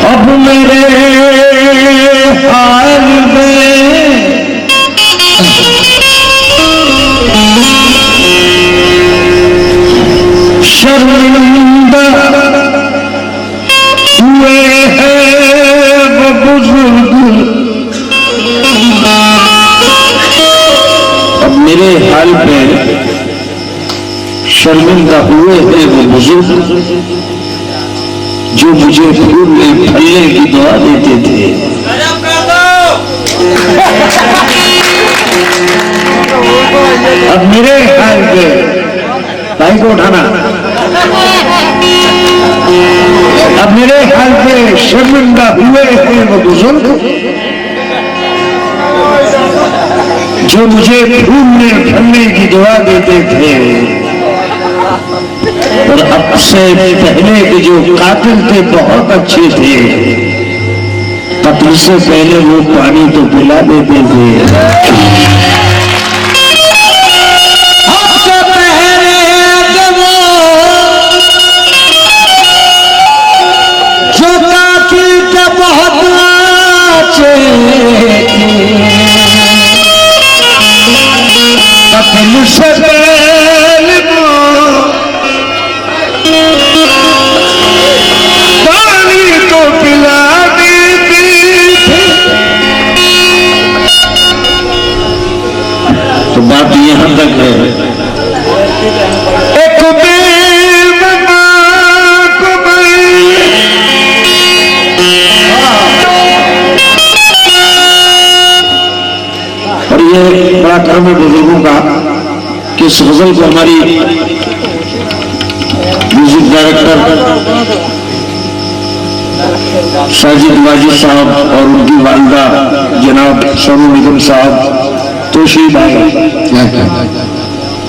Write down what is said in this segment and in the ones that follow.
अब मेरे हाल में शर्मिंदा हुए हैं वो बुजुर्ग। अब मेरे हाल पे शर्मिंदा हुए हैं वो बुजुर्ग जो मुझे फूलने फलने की दुआ देते थे। अब मेरे हाल पे भाई को उठाना। अब मेरे हाल पे शर्मिंदा हुए हैं वो बुजुर्ग जो मुझे फूलने फलने की दुआ देते थे। और अब से पहले के जो कातिल थे बहुत अच्छे थे, कत्ल से पहले वो पानी तो पिला देते थे। सबसे पहले जो कातिल थे बहुत अच्छे थे, कत्ल से पहले पानी तो पिला देती थी। तो बात यहां तक है। एक बेवफा को और ये बड़ा कर्म है बुजुर्गों का कि इस गजल को हमारी म्यूजिक डायरेक्टर साजिद वाजिद साहब और उनकी वालिदा जनाब सोनू निगम साहब तोशी भाई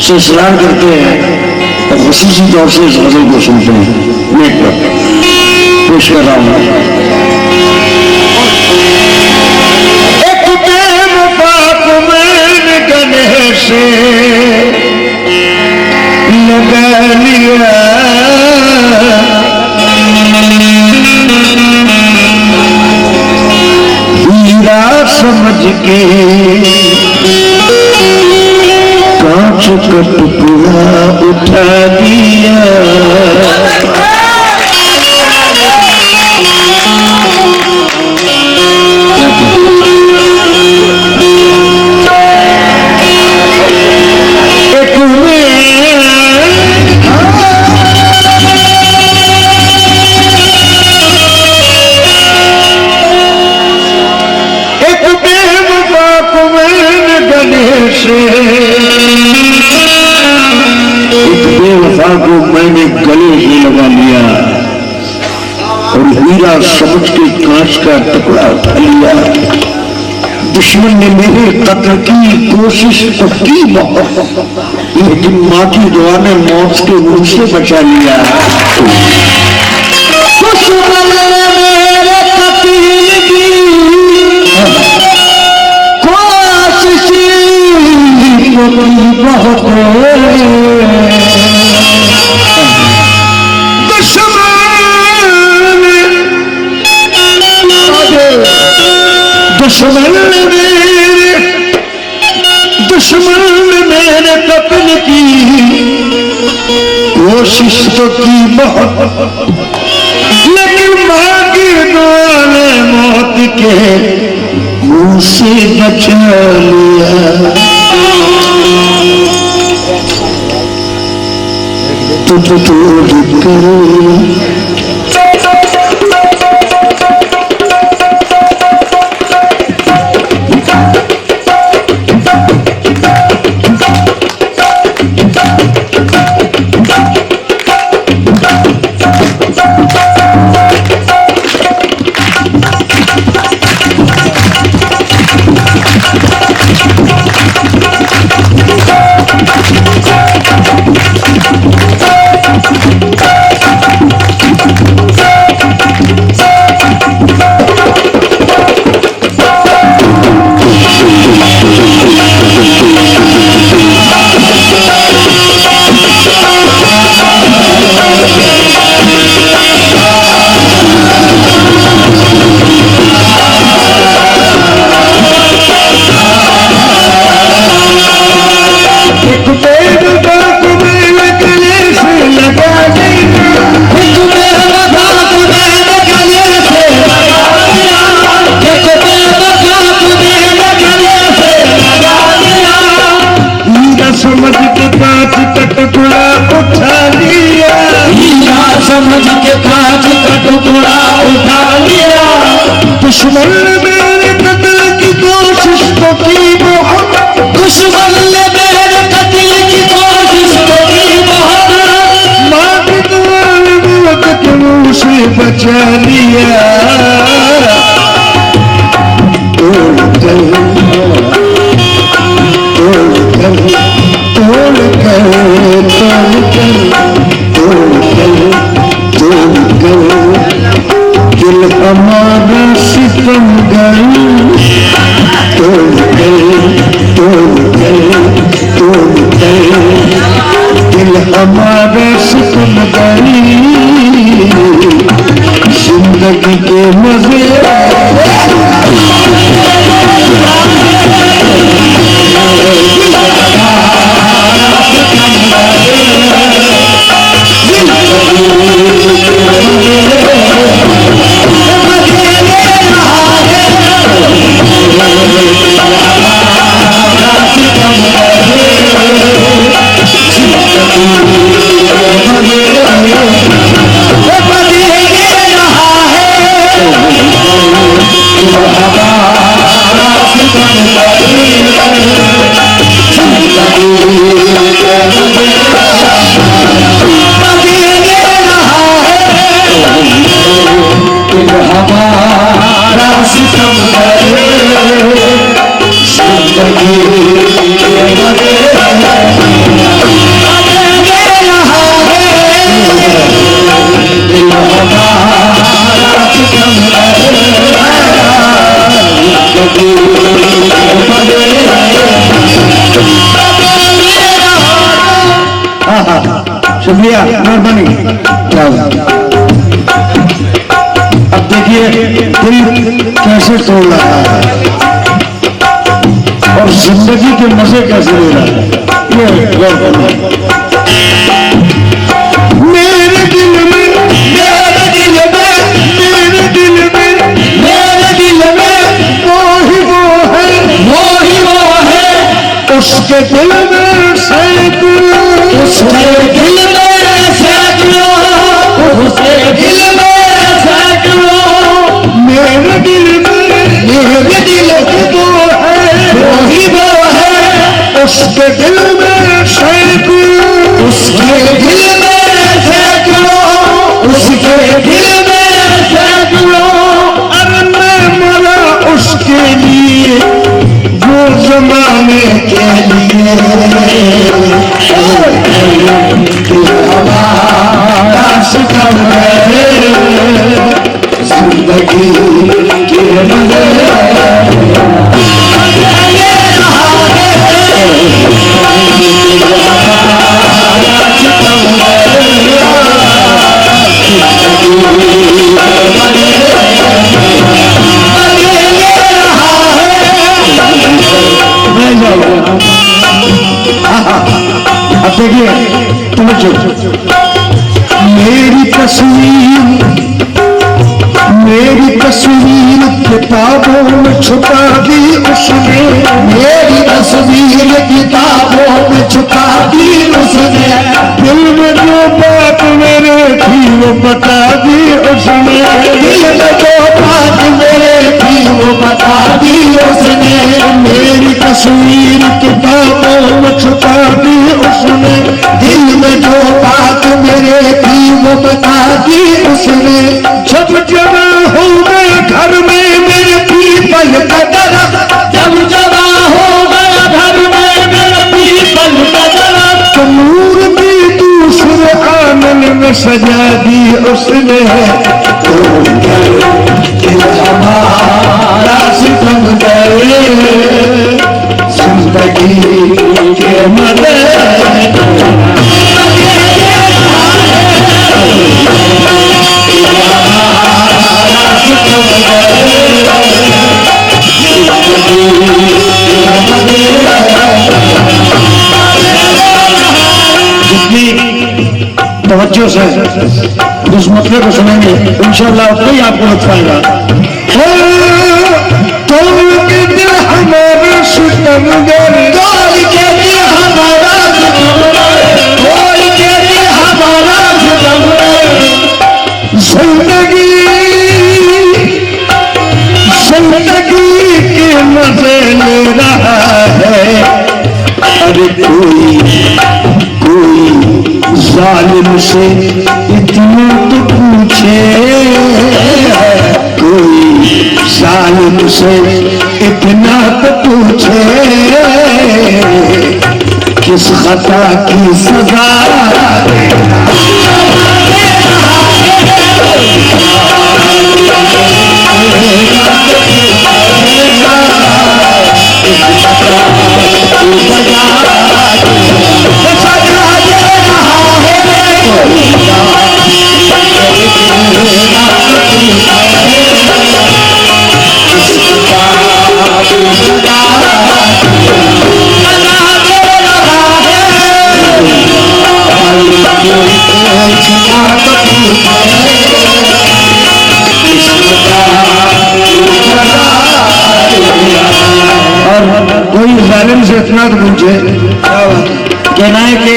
से सलाम करते हैं और खुसूसी तौर से इस गजल को सुनते हैं। नेट पर पेश कर रहा हूं। एक बेवफा को मैंने गले से लगा लिया, हीरा समझ के कांच का टुकड़ा उठा दिया। एक बेवफा को मैंने गले ही लगा लिया और हीरा समझ के कांच का टुकड़ा उठा लिया। दुश्मन ने मेरे कत्ल की कोशिश तो की बहुत, लेकिन मां की दुआ ने मौत के मुंह से बचा लिया। दुश्मन ने मेरे कत्ल की कोशिश बहुत, दुश्मन ने मेरे कत्ल की कोशिश तो की बहुत, लेकिन मां की दुआ ने मौत के मुंह से बचा लिया। तुझ तोड़ कर समझ के कांच का टुकड़ा उठा लिया, समझ के कांच का टुकड़ा उठा लिया। दुश्मन ने मेरे कत्ल की कोशिश तो की बहुत, दुश्मन ने मेरे कत्ल की कोशिश तो की बहुत, माँ की दुआ ने मौत के मुंह से बचा लिया। तोड़ कर दिल हमारा सितमगर, तोड़ कर दिल हमारा सितमगर, जिंदगी के मजे शुक्रिया, मेहरबानी। अब देखिए दिल कैसे तोड़ रहा है और जिंदगी के मजे कैसे ले रहा है, ये गौर करना। मेरे दिल में, मेरे दिल में, मेरे दिल में, मेरे दिल में वो ही वो है, उसके दिल में सैकड़ों, उसके दिल में सैकड़ों, उसके दिल में सैकड़ों, मेरे दिल में, मेरे दिल में वो है, उसके दिल में सैकड़ों, उसके दिल में सैकड़ों, उसके दिल में सैकड़ों। अरे मैं मरा उसके लिए, वो जमाने के लिए, हमारा सितम है, जिंदगी के मजे अब देखिए मेरी तस्वीर मेरी तस्वीर किताबों में छुपा दी उसने, मेरी तस्वीर किताबों में छुपा दी उसने, दिल में जो बात मेरे थी वो बता दी उसने, दिल में जो बात मेरे थी वो बता दी उसने, मेरी तस्वीर किताबों में छुपा दी उसने, दिल में जो बात मेरे थी वो बता दी उसने। जब जरा हो गया घर में मेरे पीपल का दरख्त, जब जरा हो गया घर में मेरे पीपल का दरख्त, तो नूर भी दूसरे आंगन में सजा दी उसने, हमारा सितम गए जिंदगी के मदद। जितनी तवज्जो से इस मसले को सुनेंगे इंशाअल्लाह कोई आपको लुत्फ आएगा। तोल के दिल हमारा सितमगर, तोल के दिल हमारा सितमगर, तोल के दिल हमारा सितमगर, जिंदगी जिंदगी के मजे ले रहा है। अरे कोई जालिम से इतना तो पूछे, कोई जालिम से इतना तो पूछे, किस खता की सजा और कोई जालिम से इतना तो पूछे, कहना है कि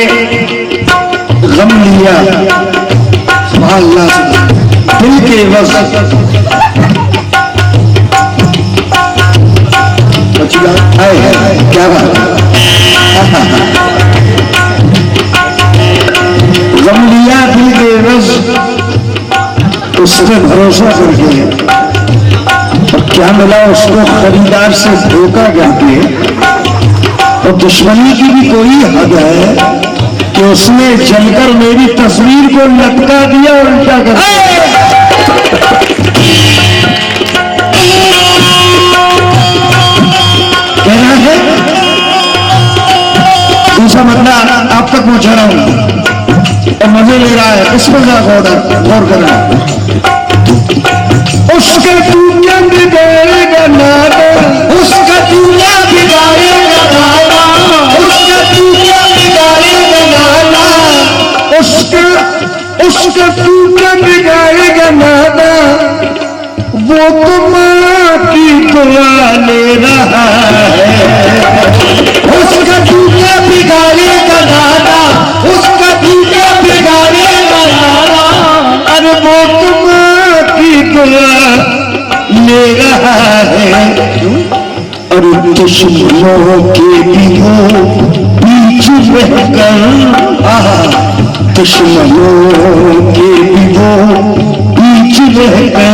गम लिया सुभान अल्लाह से दिल के बस क्या बात, गम लिया दिल के बस उस पर भरोसा करके, और क्या मिला उसको खरीदार से धोखा करके। और दुश्मनी की भी कोई हद है कि उसने जलकर मेरी तस्वीर को लटका दिया और उल्टा कर दिया। कहना है दूसरा मतलब आप तक पहुंचा रहा हूं और मजे ले रहा है, इस पर गौर कर रहा है। उसके तू क्या बिगाड़ेगा नादा, उसका तू क्या बिगाड़ेगा नाना, उसका तू क्या बिगाड़ेगा नाना, उसका तू क्या बिगाड़ेगा नादा, वो तो माँ की दुआ ले रहा है। उसका तू क्या बिगाड़ेगा नाना, उसका तू क्या बिगाड़ेगा नाना, अरे वो तो माँ की दुआ ले रहा है। और दुश्मनों के भी वो पीछे रहकर, दुश्मनों के भी वो पीछे रहकर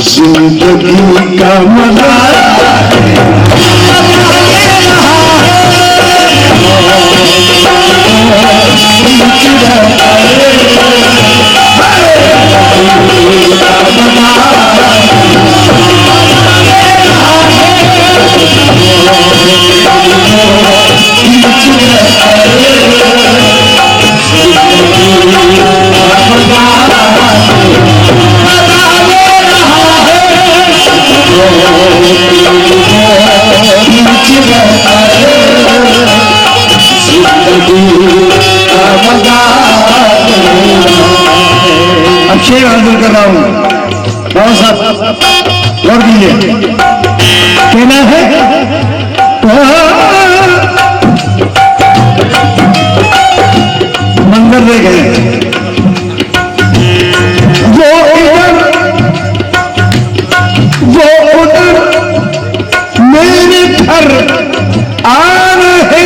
जिंदगी का मजा रहा हूं। बाबा साहब गौर कीजिए, कहना है मंदिर देख गए वो इधर वो उधर मेरे घर आ रहे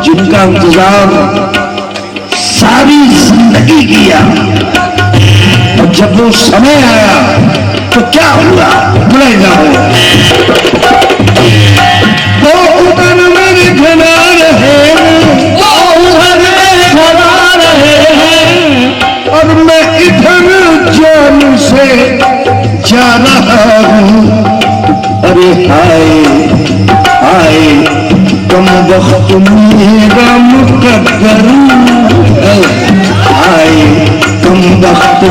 जिनका इंतजार सारी जिंदगी किया और जब वो समय आया तो क्या हुआ, बुलाए जाओ। वो उधर मेरे घर आ रहे हैं, वो उधर मेरे घर आ रहे हैं और मैं इधर जान से जा रहा हूँ। अरे हाय हाय कम वक्त मेरा मुकद्दर, हाय कम वक्त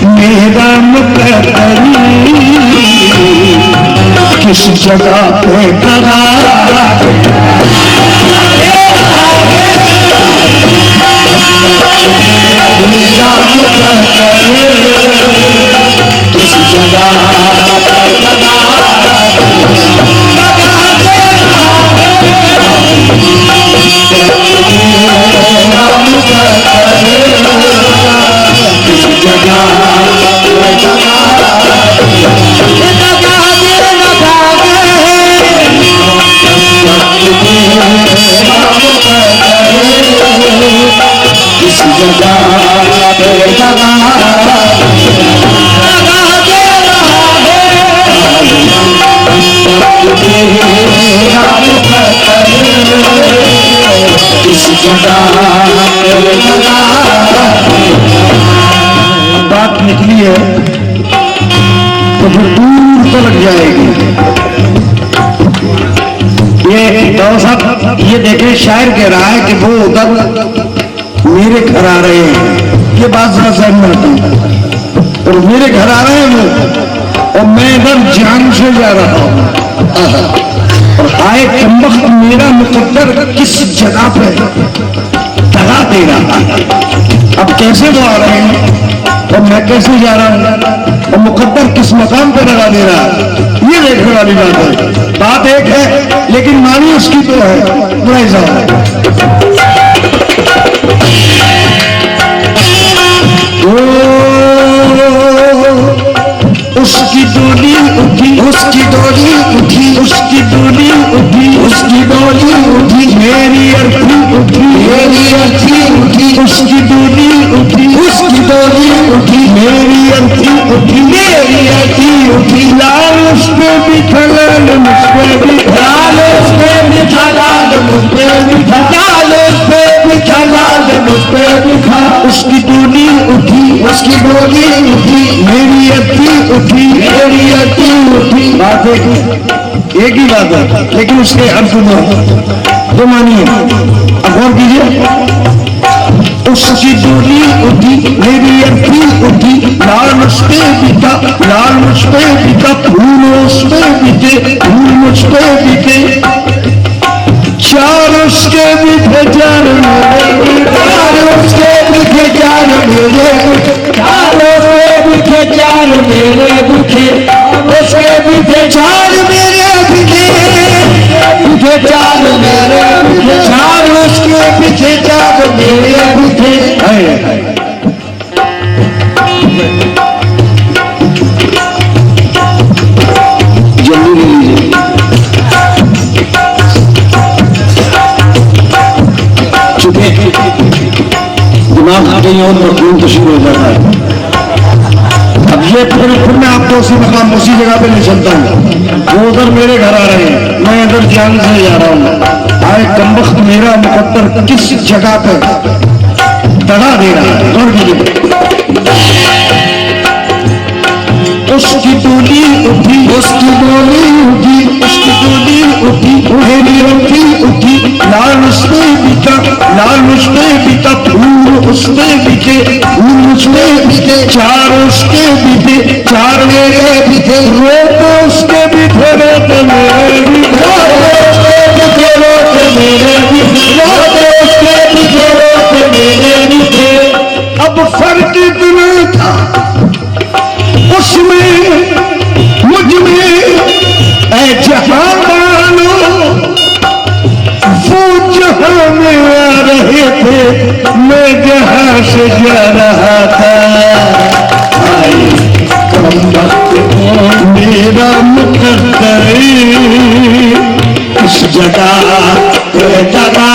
मेरा मुकद्दर, किस जगह पे खड़ा मेरा मुकद्दर, किस जगह बात निकली है तो फिर दूर तो लग जाएगी। ये दाऊ साहब ये देखें, शायर कह रहा है कि वो उधर मेरे घर आ रहे हैं, ये बात जरा सहन में रखता और मेरे घर आ रहे हैं वो और मैं इधर जान से जा रहा हूं और आए कमबख्त मेरा मुकद्दर किस जगह पे दगा दे रहा है। अब कैसे वो आ रहे हैं और मैं कैसे जा रहा हूं और मुकद्दर किस मकाम पे दगा दे रहा है, ये देखने वाली बात है। बात एक है लेकिन मानी उसकी तो है, बुराई साहब उसकी डोली उठी, उसकी डोली उठी, उसकी डोली उठी, उसकी डोली उठी, मेरी अर्थी उठी, मेरी अर्थी उठी, उसकी डोली उठी, उसकी डोली उठी, मेरी अर्थी उठी, मेरी अर्थी उठी, लाल उस पे बिठा, लाल उस पे बिठा, लाल उस पे बिठा, लाल उस पे बिठा, लाल उस पे बिठा, लाल उस पे बिठा, उसकी डोली उठी, उसकी डोली उठी, मेरी अर्थी उठी, मेरी अर्थी उठी। बात एक ही बात है लेकिन उसके अर्थ दो मानिए। अब गौर कीजिए, उसकी डोली उठी, मेरी अर्थी उठी, लाल मुझ पे बिका, लाल मुझ पे बिका, फूल उस पे बिके, फूल मुझ पे बिके, चार उसके बिके, चार मेरे, चार उसके बिके, चार मेरे, चार उसके बिके, चार मेरे बिके, उसके बिके, चार मेरे बिके, बिके चार मेरे बिके, चार उसके बिके, चार मेरे बिके। जल्दी लीजिए, चुके दिमाग कहीं और मखलूम तो शुरू हो जाता है। अब ये फिर मैं आपको उसी मकाम उसी जगह पे नहीं चलता हूँ। वो उधर मेरे घर आ रहे हैं, मैं इधर जान से जा रहा हूँ। आए कमबख्त मेरा मुकद्दर किस जगह पे दगा दे रहा है। गौर कीजिए, उसकी डोली उठी, उसकी डोली उठी, उसकी डोली उठी, मेरी उठी उठी, लाल उसमें बिका, लाल उसमें बिका, फूल उसमें बिके, फूल उसमें बिके, चार उसके बिके, चार मेरे बिके, रोते उसके बिके, रोते मेरे बिके, रोते बिके, रोते मेरे बिके, रोते उसके बिके, रोते मेरे बिके। अब फर्क इतना था उसमें मुझ में, ऐ जहां मानो वो जहां में आ रहे थे, मैं जहां से जा रहा था। आए कम वक्त मेरा मुकद्दर इस जगह पे जगह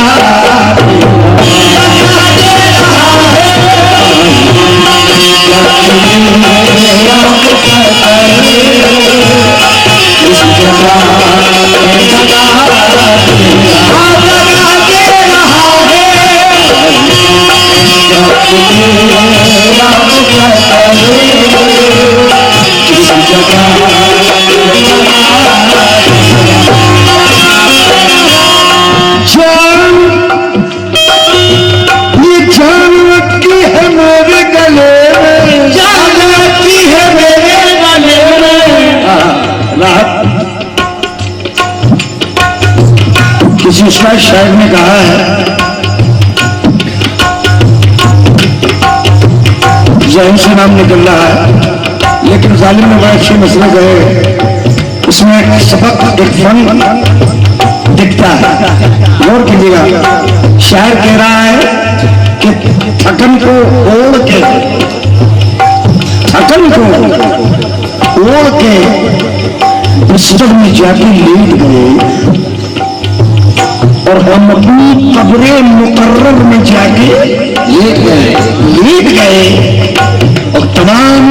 किसी शायर ने कहा है, जहन से नाम निकल रहा है, लेकिन जालिम ने बड़ा अच्छे मसले कहे। इसमें एक सबक, एक फन दिखता है, गौर कीजिएगा। शायर कह रहा है कि थकन को ओढ़ के, थकन को ओढ़ के बिस्तर में जाके लेट गए, और हम अपनी कब्रे मुकर्रर में जाके लेट गए, और तमाम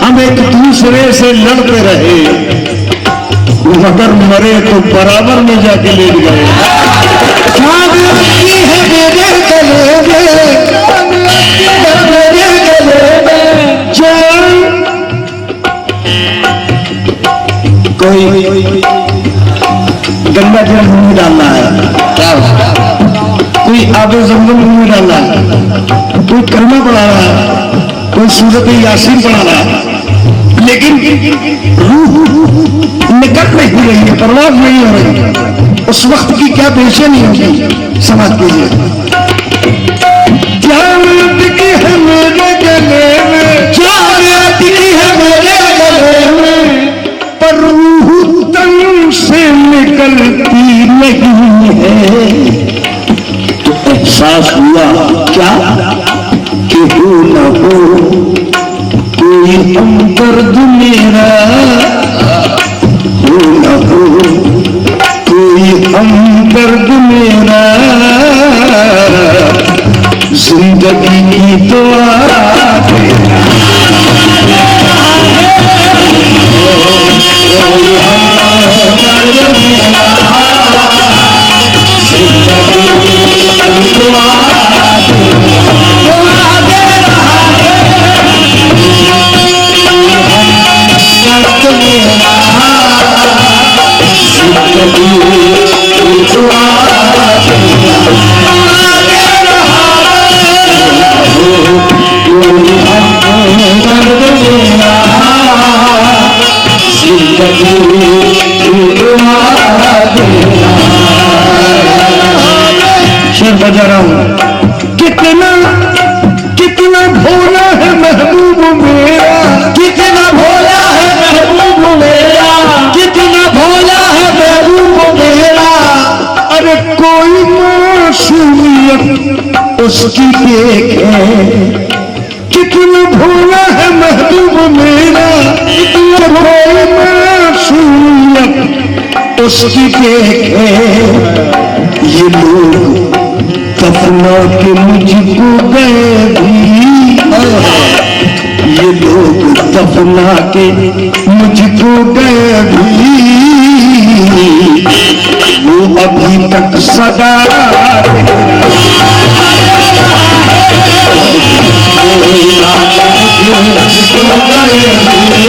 हम एक दूसरे से लड़ते रहे, मगर मरे तो बराबर में जाके लेट गए। चांद लगती है मेरे गले में, मेरे गले में जान, कोई गंगा जल मुंह में डालना है, कोई आबे जमजम मुंह में डालना है, कोई कलमा पढ़ा रहा है, कोई सूरत यासीन पढ़ा रहा है, लेकिन रूह निकट नहीं हो रही है, परवाह नहीं हो रही है। उस वक्त की क्या बेचैनी होगी, समझ लीजिए। क्या की है मेरे गले में, क्या की है मेरे गले में, पर रूह तन से निकलती नहीं है। तो एहसास हुआ क्या कि हो न हो कोई हमदर्द मेरा, हो न हो कोई हमदर्द मेरा, जिंदगी की दुआ देना। शेर बजा रहा हूं। कितना कितना भोला है महबूब मेरा, कितना भोला है महबूब मेरा, कितना भोला है महबूब मेरा। अरे कोई मासूमियत उसकी देखे, कितना भोला है महबूब मेरा, कितना कोई मासूमियत उसकी देखे। ये लोग दफना के मुझको गए भी, ये लोग दफना के मुझको गए भी, वो अभी तक सदा गए भी।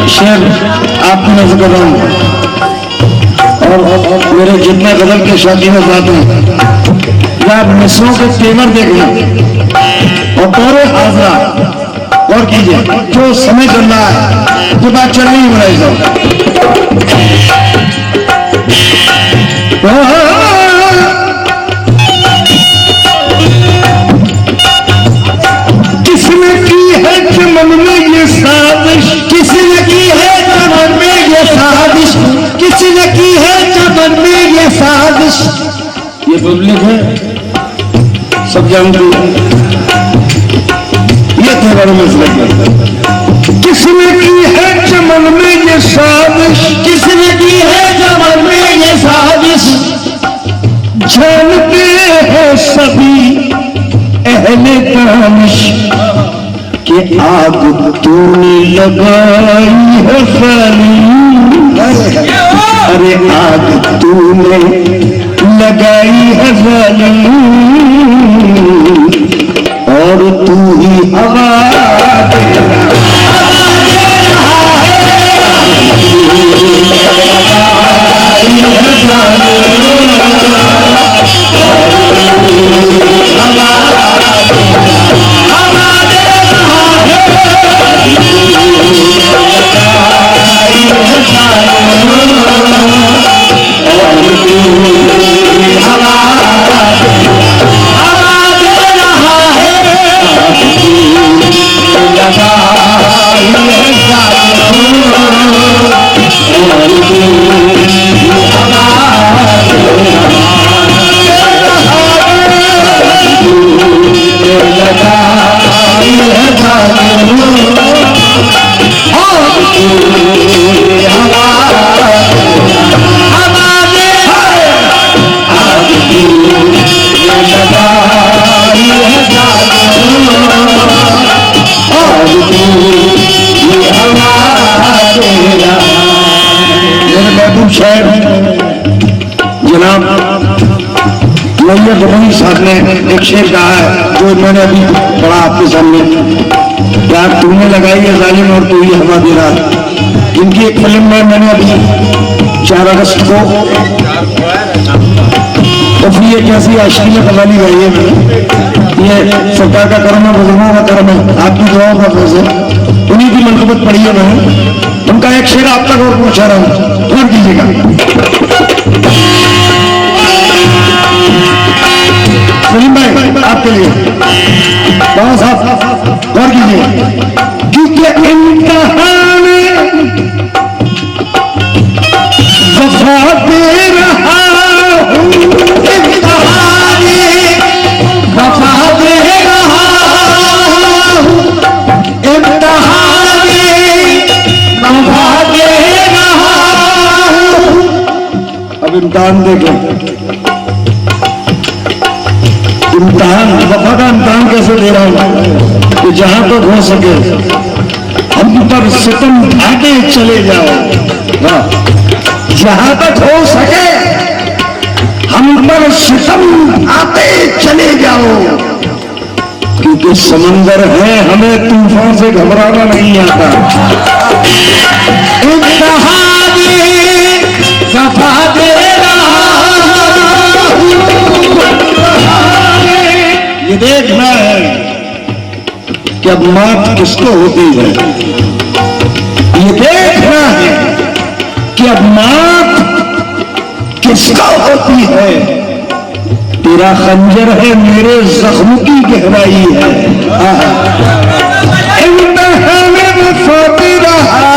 शेर आपको नजर कर रहा हूं और मेरे जितने गजल के शौकीन साथ हैं या आप मिसरों के तेवर देखना और तोरे हाजरा और कीजिए जो समय चल रहा है जो बात चल रही है किसने की है चमन में ये साजिश, किसने की है चमन में ये साजिश, किसने की है चमन में ये साजिश। ये पब्लिक है सब जानते हैं ये त्योहारों में से किसने की है चमन में ये साजिश, किसने की है चमन में ये साजिश। जानते हैं सभी अहले दानिश कि आग तूने लगाई है साली, अरे आग तूने लगाई है साली और तू ही हवा जनाब मैया दुबई साहब ने एक शेर कहा है जो मैंने अभी पढ़ा आपके सामने, यार तुमने लगाई है जालिम और तू ही हवा दे रहा। इनकी एक फिल्म में मैंने अभी 4 अगस्त को तो फिर ये कैसी आशिकी में कवाली गाई है मैंने। ये सरकार का कर्म है, बुजुर्गों का कर्म है, आपकी दुआओं का फैसला, उन्हीं की मनकबत पढ़ी है मैंने। उनका एक शेर आप तक और पूछा रहा हूं, गौर कीजिएगा। सलीम भाई आपके लिए बाबा साहब गौर कीजिए क्योंकि इम्तिहान वफा दे रहा हूं, इम्तिहान वफा दे रहा हूं, इम्तिहान वफा दे रहा हूं। अब इम्तिहान देखें, इम्तिहान वफा का इम्तिहान कैसे दे रहा हूं कि जहां तक हो सके हम पर सितम ढाके चले जाओ, जहां तक हो सके हम पर सितम आते चले जाओ, क्योंकि समंदर है हमें तूफान से घबराना नहीं आता। इम्तिहान वफा दे रहा हूं, ये देखना है कि अब मौत किसको होती है, ये देखना है कि अब मौत किसको होती है। तेरा खंजर है मेरे जख्म की गहराई है। इम्तिहान में वफा दे रहा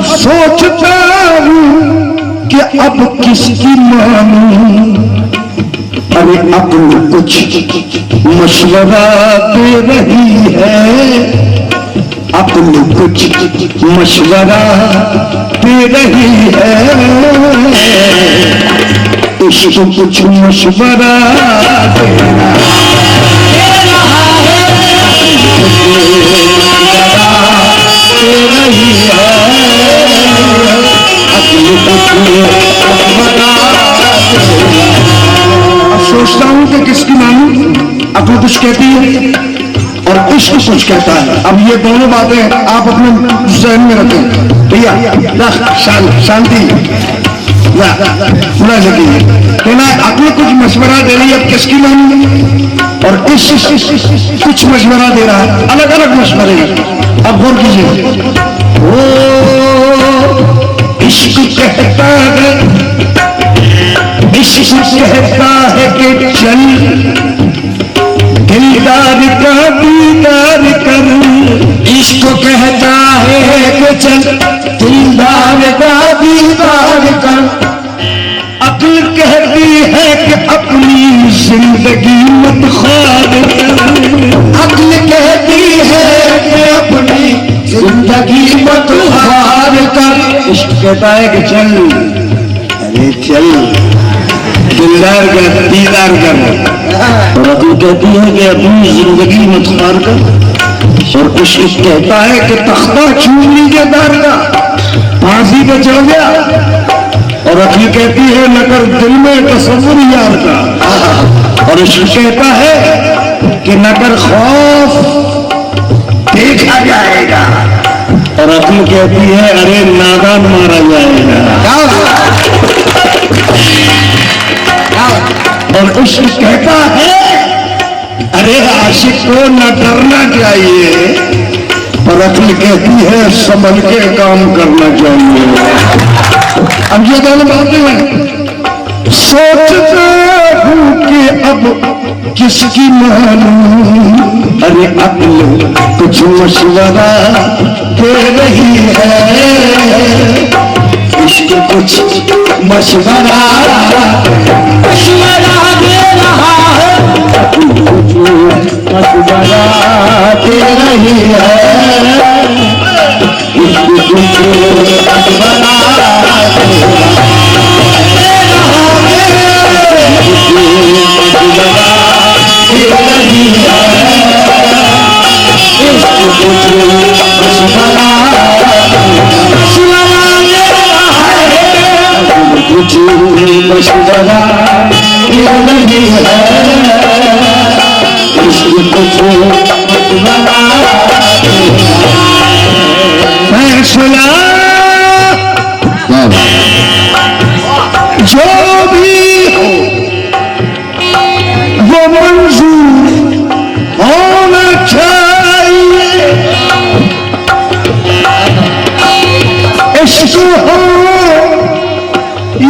सोचता हूँ कि अब किसकी मानूं। अरे अक्ल कुछ मशवरा दे रही है, अक्ल कुछ मशवरा दे रही है, इश्क कुछ मशवरा दे रहा है, रही है, अक्ल कुछ मशवरा। अब सोचता हूं कि किसकी मानूं, अक्ल कुछ कहती है और इश्क कुछ कहता है। अब ये दोनों बातें आप अपने जहन में रखें। भैया शांति पूरा लगी कहना, अक्ल कुछ मशवरा दे रही है, अब किसकी मानूं, और इश्क कुछ मशवरा दे रहा है, अलग अलग मशवरे। अब गौर कीजिए, ओ इश्क कहता है, इश्क कहता है कि चल दिलदार का दीदार कर, इश्क कहता है कि चल दिलदार का दीदार कर। अक्ल कहती है कि अपनी जिंदगी मत ख्वाब कर, अक्ल कहती है कि अपनी जिंदगी मत ख्वाब कर। इश्क कहता है कि चल, अरे चल दिलदार कर दीदार कर, और अक्ल कहती है कि अपनी जिंदगी मत ख्वार कर। और इश्क कहता है कि तख्ता छूट लीजिए दार का, फांसी पे चढ़ गया, और अक्ल कहती है न कर दिल में तसव्वुर यार का। और इश्क कहता है कि न कर खौफ देखा जाएगा, और अक्ल कहती है अरे नादान मारा जाएगा। और इश्क कहता है अरे आशिक को न डरना चाहिए, पर अक्ल कहती है संभल के काम करना चाहिए। अब ये दोनों बातें हैं। सोचता हूँ कि अब किसकी मानूं, अरे अक्ल कुछ मशवरा दे रही है, इश्क कुछ मशवरा दे रहा है, मशवरा दे रही है, इश्क कुछ मशवरा मशवरा नहीं है, इसको कुछ फैसला जो भी हो वो मंजूर होना चाहिए, इश्क हो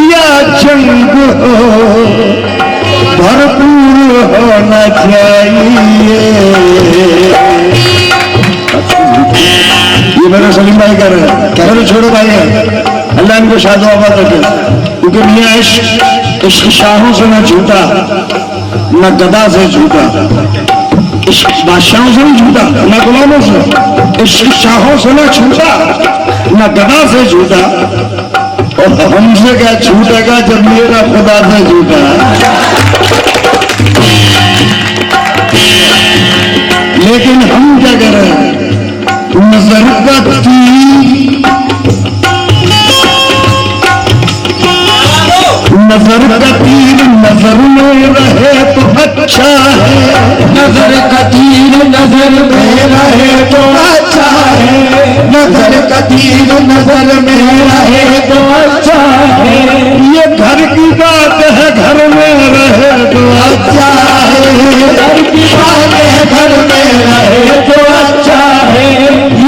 या जंग हो भरपूर होना चाहिए। ये मेरे सलीम भाई कह रहे हैं, मेरे छोटे भाई हैं, अल्लाह इनको शादो आबाद रखे, क्योंकि मियाँ इश्क शाहों से न झूठा न गदा से झूठा, इश्क बादशाहों से नहीं झूठा न गुलामों से, इश्क शाहों से न झूठा न गदा से झूठा, और हमसे क्या छूटेगा जब मेरा खुदा से झूठा। लेकिन हम क्या कर रहे हैं, नजर का तीर, नजर का तीर नजर में रहे तो अच्छा है, नजर का तीर नजर में रहे तो अच्छा है, नजर का तीर नजर में रहे तो अच्छा है, ये घर की बात है घर में रहे तो अच्छा है, घर की बात है घर में रहे तो अच्छा है,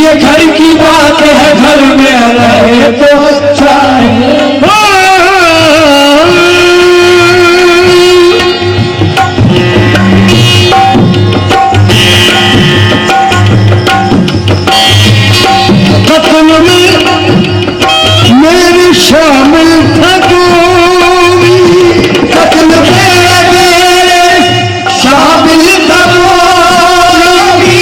ये घर की बात है घर में रहे तो अच्छा है। शामिल था जो भी, कत्ल में मेरे शामिल था वो भी,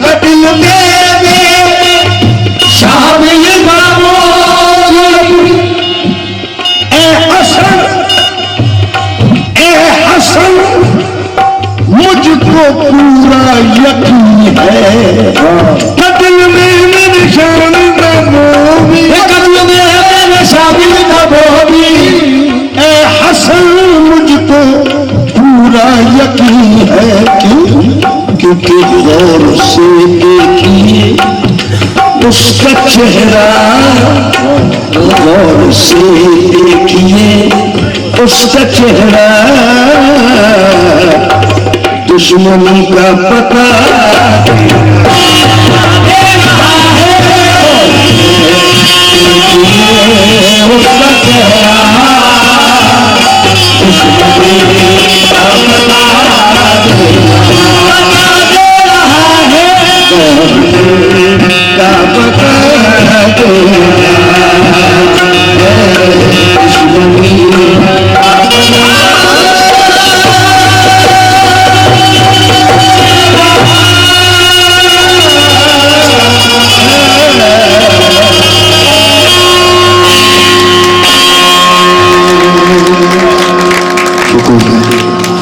कत्ल में मेरे शामिल था वो भी। ए हसन मुझको पूरा यकीन है, कत्ल में मेरे शामिल था वो भी, कत्ल में मेरे शामिल था वो भी। ए हसन मुझको पूरा यकीन है, क्योंकि गौर से देखिए उसका चेहरा, गौर से देखिए उसका चेहरा, दुश्मन का पता उसका चेहरा, का पता